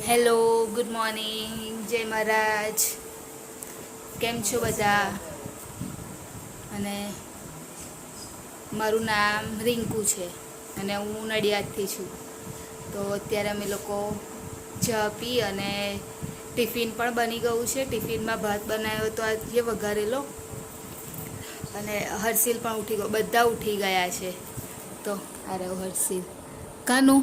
Hello, good morning, જય મહારાજ. કેમ છો બધા? અને મારું નામ રિંકુ છે અને હું નડિયાદથી છું. તો અત્યારે અમે લોકો ચા પી અને ટિફિન પણ બની ગયું છે. ટિફિનમાં ભાત બનાવ્યો તો આજે વઘારેલો, અને હર્ષિલ પણ ઉઠી ગયો, બધા ઉઠી ગયા છે. તો આ રહ્યો હર્ષિલ. કાનું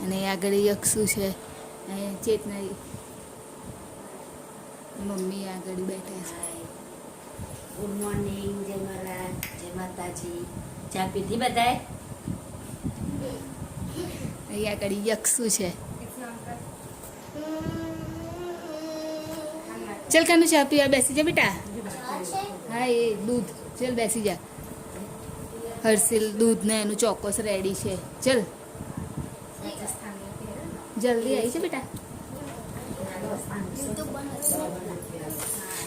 અને આગળ યક્ષુ છે અને ચેતના મમ્મી આગળ બેઠા છે. ગુડ મોર્નિંગ, જય મહારાજ, જય માતાજી. ચા પીધી બધાએ? અહીં આગળ યક્ષુ છે. ચલ કાનું ચા પીવા બેસી જા બેટા. હા એ દૂધ ચલ બેસી જા. હર્ષિલ દૂધ ને એનું ચોક્કસ રેડી છે. ચલ જલ્દી આવી છે બેટા.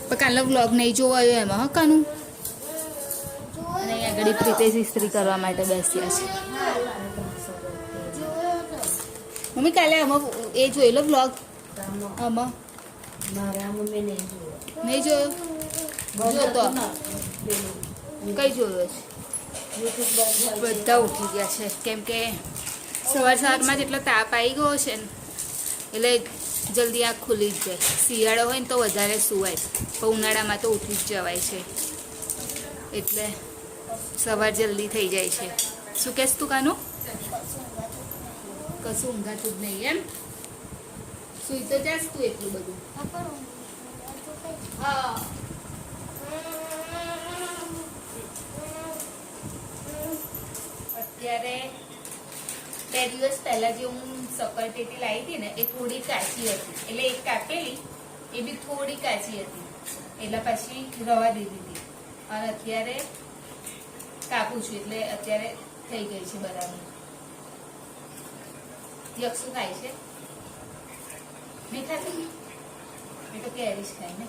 પણ કાલનો વ્લોગ નહીં જોવાયો એમાં હા કાનું. અને અહીં આગળ પ્રીતેશ ઇસ્ત્રી કરવા માટે બેસ્યા છે. મમ્મી કાલે આમાં એ જોઈ લો વ્લોગ આમાં મારા મમ્મી નહીં જોયો જોતો કઈ જોયો છે. બધા ઉઠી ગયા છે કેમ કે સવારમાં જેટલો તાપ આવી ગયો છે ને એટલે જલ્દી આંખ ખુલી જ જાય. શિયાળો હોય ને તો વધારે સુવાય પણ ઉનાળામાં તો ઉઠી જ જવાય છે એટલે સવાર જલ્દી થઈ જાય છે. શું કહેશ તું કાનું? કશું ઊંઘાતું જ નહીં એમ? સુઈ તો જાસ તું એટલું બધું. હા અત્યારે 2 દિવસ પહેલા જે હું સકરટેટી લાવી હતી ને એ થોડી કાચી હતી એટલે એક કાપેલી એ બી થોડી કાચી હતી એટલે પછી રવા દીધી હતી અને અત્યારે કાપું છું એટલે અત્યારે થઈ ગઈ છે બરાબર. યક્ષુ ખાય છે નહીં ખાતી એ તો કેરી જ ખાય ને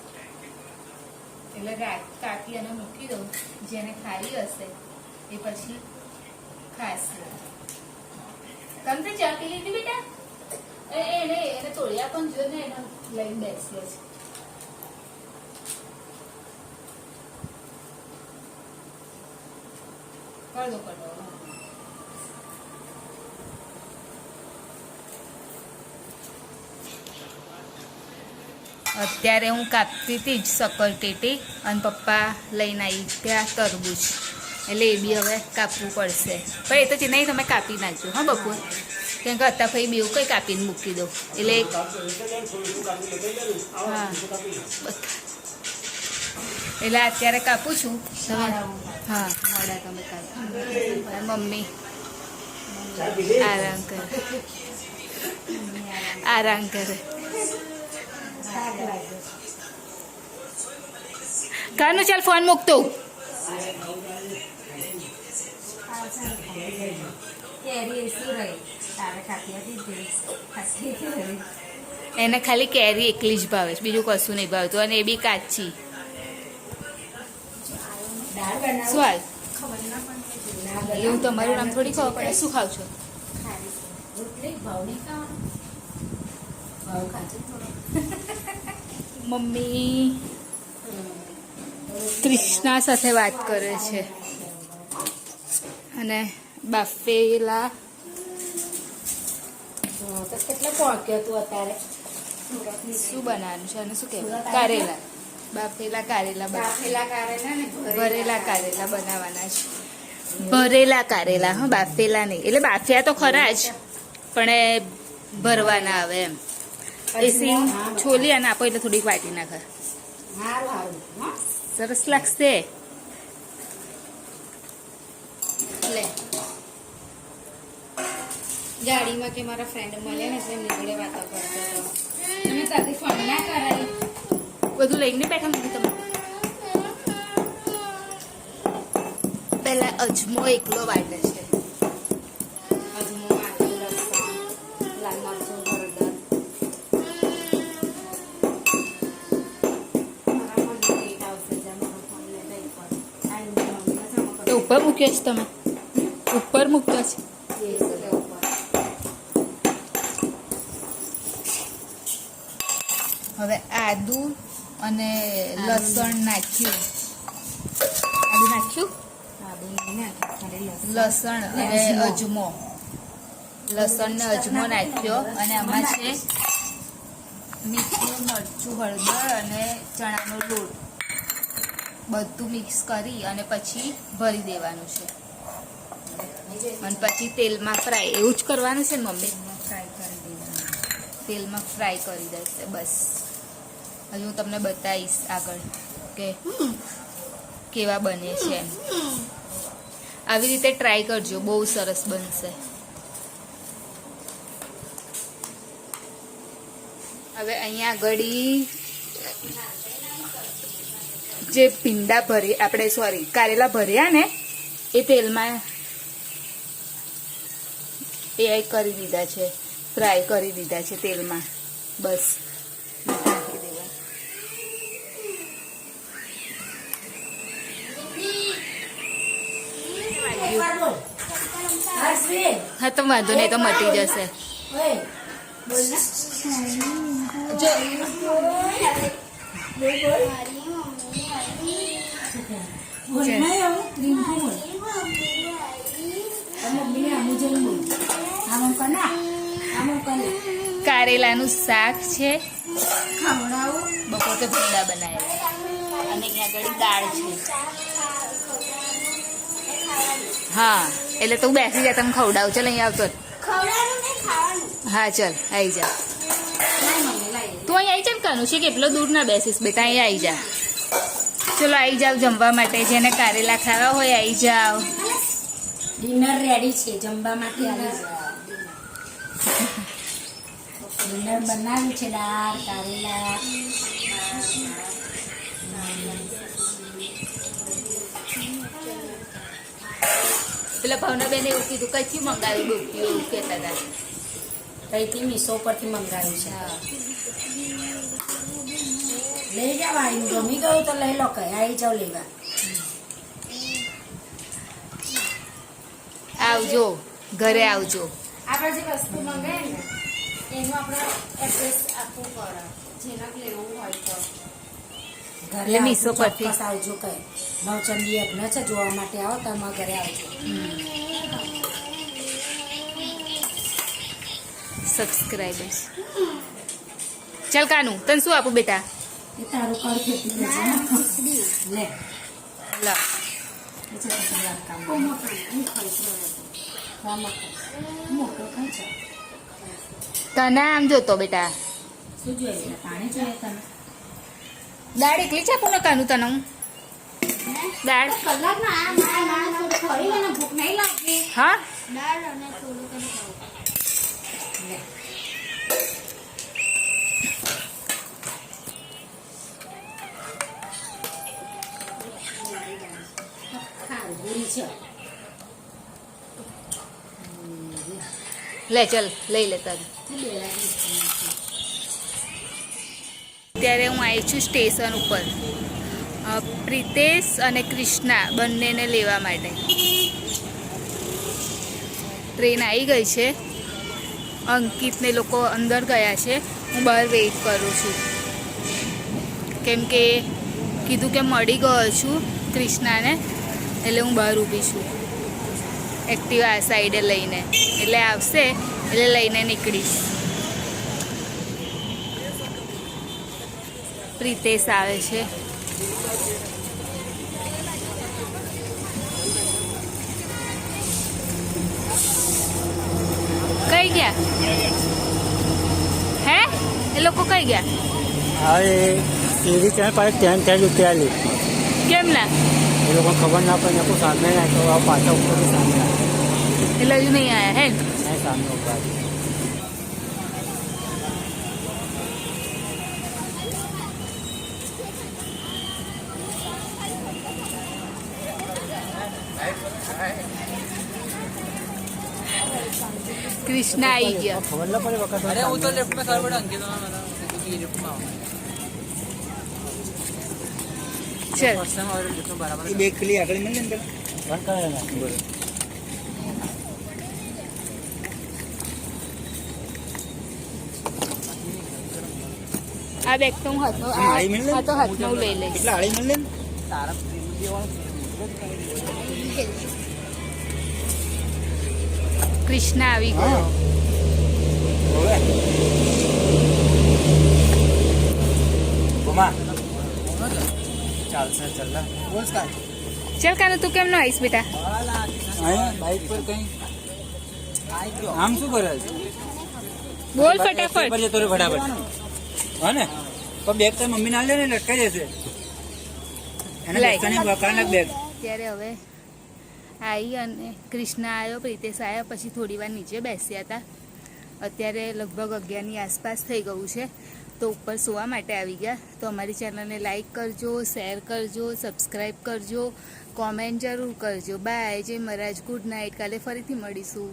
એટલે કાપી અને મૂકી દઉં. જેને ખાવી હશે એ પછી ખાશે. તમે ચા પી લીધી બેટા? એને તોડ્યા પણ જો ને એને લઈને બેસ્યો છે. કરદો અત્યારે હું કાપતી હતી જ સકરટેટી અને પપ્પા લઈને આવી ત્યાં તરબૂચ એટલે એ બી હવે કાપવું પડશે. પણ એ તો નહીં તમે કાપી નાખજો હા બપોર કેમ કે અત્યારે ભાઈ બેવું કંઈ કાપીને મૂકી દઉં એટલે હા એટલે અત્યારે કાપું છું. હા મોડા તમે કાપો. મમ્મી આરામ કરે. કાનું ચાલ ફોન મૂકતો. એને ખાલી કેરી એકલી જ ભાવે છે બીજું કશું નહીં ભાવતું અને એ બી કાચી. શું હાલ એવું તમારું નામ થોડી ખબર પડે. શું ખાવ છો? મમ્મી કૃષ્ણા સાથે વાત કરે છે અને બાફેલા કેટલા પહોંચ્યો તું અત્યારે? શું બનાવવાનું છે અને શું કહેવાય કારેલા બાફેલા કારેલા ભરેલા કારેલા બનાવવાના છે. ભરેલા કારેલા હા બાફેલા નહીં એટલે બાફ્યા તો ખરા જ પણ એ ભરવાના આવે એમ. એ સીંગ છોલી અને આપો એટલે થોડીક વાટી નાખે સરસ લાગશે. લે ગાડીમાં કે મારા ફ્રેન્ડ મળ્યા ને એમની જોડે વાતો કરતો હતો. તમે સાથે ફોન ના કરાય બધું લઈને બેઠા નથી તમે. પેલા અજમો એકલો વાટે છે. અજમો આદુ લસણ લાલ મરચું હળદર ઉપર મૂક્યો છે તમે? ઉપર મૂક્યો છે. હવે આદુ અને લસણ નાખ્યું. આદુ નાખ્યું લસણ અને અજમો. લસણ ને અજમો નાખ્યો અને આમાં છે મીઠું મરચું હળદર અને ચણાનો લોટ બધું મિક્સ કરી અને પછી ભરી દેવાનું છે. અને પછી તેલમાં ફ્રાય એવું જ કરવાનું છે ને મમ્મી? ફ્રાય કરી દેવાનું. તેલમાં ફ્રાય કરી દેશે બસ. હજુ હું તમને બતાવીશ આગળ કે કેવા બને છે એમ. આવી રીતે ટ્રાય કરજો, બહુ સરસ બનશે. હવે અહીંયા આગળ જે ભીંડા ભરી આપણે સોરી કારેલા ભર્યા ને એ તેલમાં એ કરી દીધા છે, ફ્રાય કરી દીધા છે તેલમાં. બસ નાખી દેવા. હા તો વાંધો નહીં, તો મટી જશે. જો કારેલાનું શાક છે, બપોર તો ભીંડા બનાવ્યા અને અહીંયા આગળ દાળ છે. હા એટલે તું બેસી જા, તમે ખવડાવું. ચાલ અહીંયા આવતો. હા ચાલ આવી જા. તું અહીં આવી જા ને કાનું છે, કેટલો દૂર ના બેસીશ બેટા, અહીં આવી જા. ચલો આવી જાવ જમવા માટે. જેને કારેલા ખાવા હોય આવી જાવ. ડિનર રેડી છે, જમવા માટે આવી જાવ. ડિનર બનાવ્યું છે, દાળ કારેલા. પેલા ભાવનાબેન એવું કીધું કઈથી મંગાવી ડોક્યું એવું કહેતા હતા. કઈથી મીશો પરથી મંગાવ્યું છે. લઈ જાવ, આવી ગમી ગયું તો લઈ લો, કઈ આવી જાવ લેવા. આવજો, ઘરે આવજો. આપણે જે વસ્તુ મંગાવી ને એનું આપણે એડ્રેસ આપવું પડે, જેને લેવું હોય તો. ઘરે મીશો પરથી ચોક્કસ આવજો. કઈ નવચંડી યજ્ઞ છે, જોવા માટે આવો તમારા ઘરે આવજો. સબસ્ક્રાઈબર્સ. ચાલ કાનું, તને શું આપું બેટા? એ તારું કર ખેતી દેજો લે. લા મોટો ખાય છે. તને આમ જોતો બેટા. શું જોઈએ? પાણી જોઈએ તને? દાળ એકલી છે આપું ને કાનું તને હું? દાળ કલાકમાં થોડી મને ભૂખ નહીં લાગતી. હા દાળ અને થોડું કંઈ ખાવું. લે ચલ લઈ લે તારે. અત્યારે હું આવી છું સ્ટેશન ઉપર પ્રિતેશ અને કૃષ્ણા બંનેને લેવા માટે. ટ્રેન આવી ગઈ છે. અંકિતને લોકો અંદર ગયા છે, હું બહાર વેઇટ કરું છું. કેમ કે કીધું કે મળી ગયો છું કૃષ્ણાને, એટલે હું બહાર ઊભી છું એક્ટિવા આ સાઈડે લઈને. એટલે આવશે એટલે લઈને નીકળીશ. પ્રિતેશ આવે છે. કઈ ગયા હે એ લોકો? કઈ ગયા? અરે એવી ત્યાં પાસે ટ્રેન થયેલું ત્યાં લે. કેમ ના? એ લોકો ખબર ના પડે, કોઈ સામે ના તો પાછા ઉપર સામે આવે. એટલે હજુ નહીં આવ્યા હે? નહીં સામે ઉપર. કૃષ્ણા આવી ગયા. ખબર ના પડે વખત. अरे वो तो लेफ्ट में सर बड़ा अंकित लेफ्ट में ચલ फर्स्ट टाइम और लेफ्ट में बराबर બે ખીલી આગળ મળે ને બંધ કરે ના. આ બેગ તો હું હાથમાં આ તો હાથમાં હું લઈ લઈશ. એટલે આળી મળે ને तारा કૃષ્ણા આવી ગયો. હવે બોમા ચાલશે ચાલ બોલ સ્ટાર્ટ. ચાલ કાનું તું કેમ ન આવીશ બેટા? वाला અહીંયા બાઇક પર કઈ આમ શું કરે છે? બોલ ફટાફટ. પર જતો રે ફટાફટ. હા ને પણ બેગ તો મમ્મી ના લે ને લટકાઈ જશે એને લાય. લટકાની બકાના બેગ ત્યારે હવે આવી અને કૃષ્ણ આવ્યો, પ્રિતેશ આવ્યા, પછી થોડી વાર નીચે બેસ્યા હતા. અત્યારે લગભગ 11ની આસપાસ થઈ ગયું છે, તો ઉપર સુવા માટે આવી ગયા. તો અમારી ચેનલને લાઈક કરજો, શેર કરજો, સબસ્ક્રાઈબ કરજો, કોમેન્ટ જરૂર કરજો. બાય, જય મહારાજ, ગુડ નાઇટ. કાલે ફરીથી મળીશું.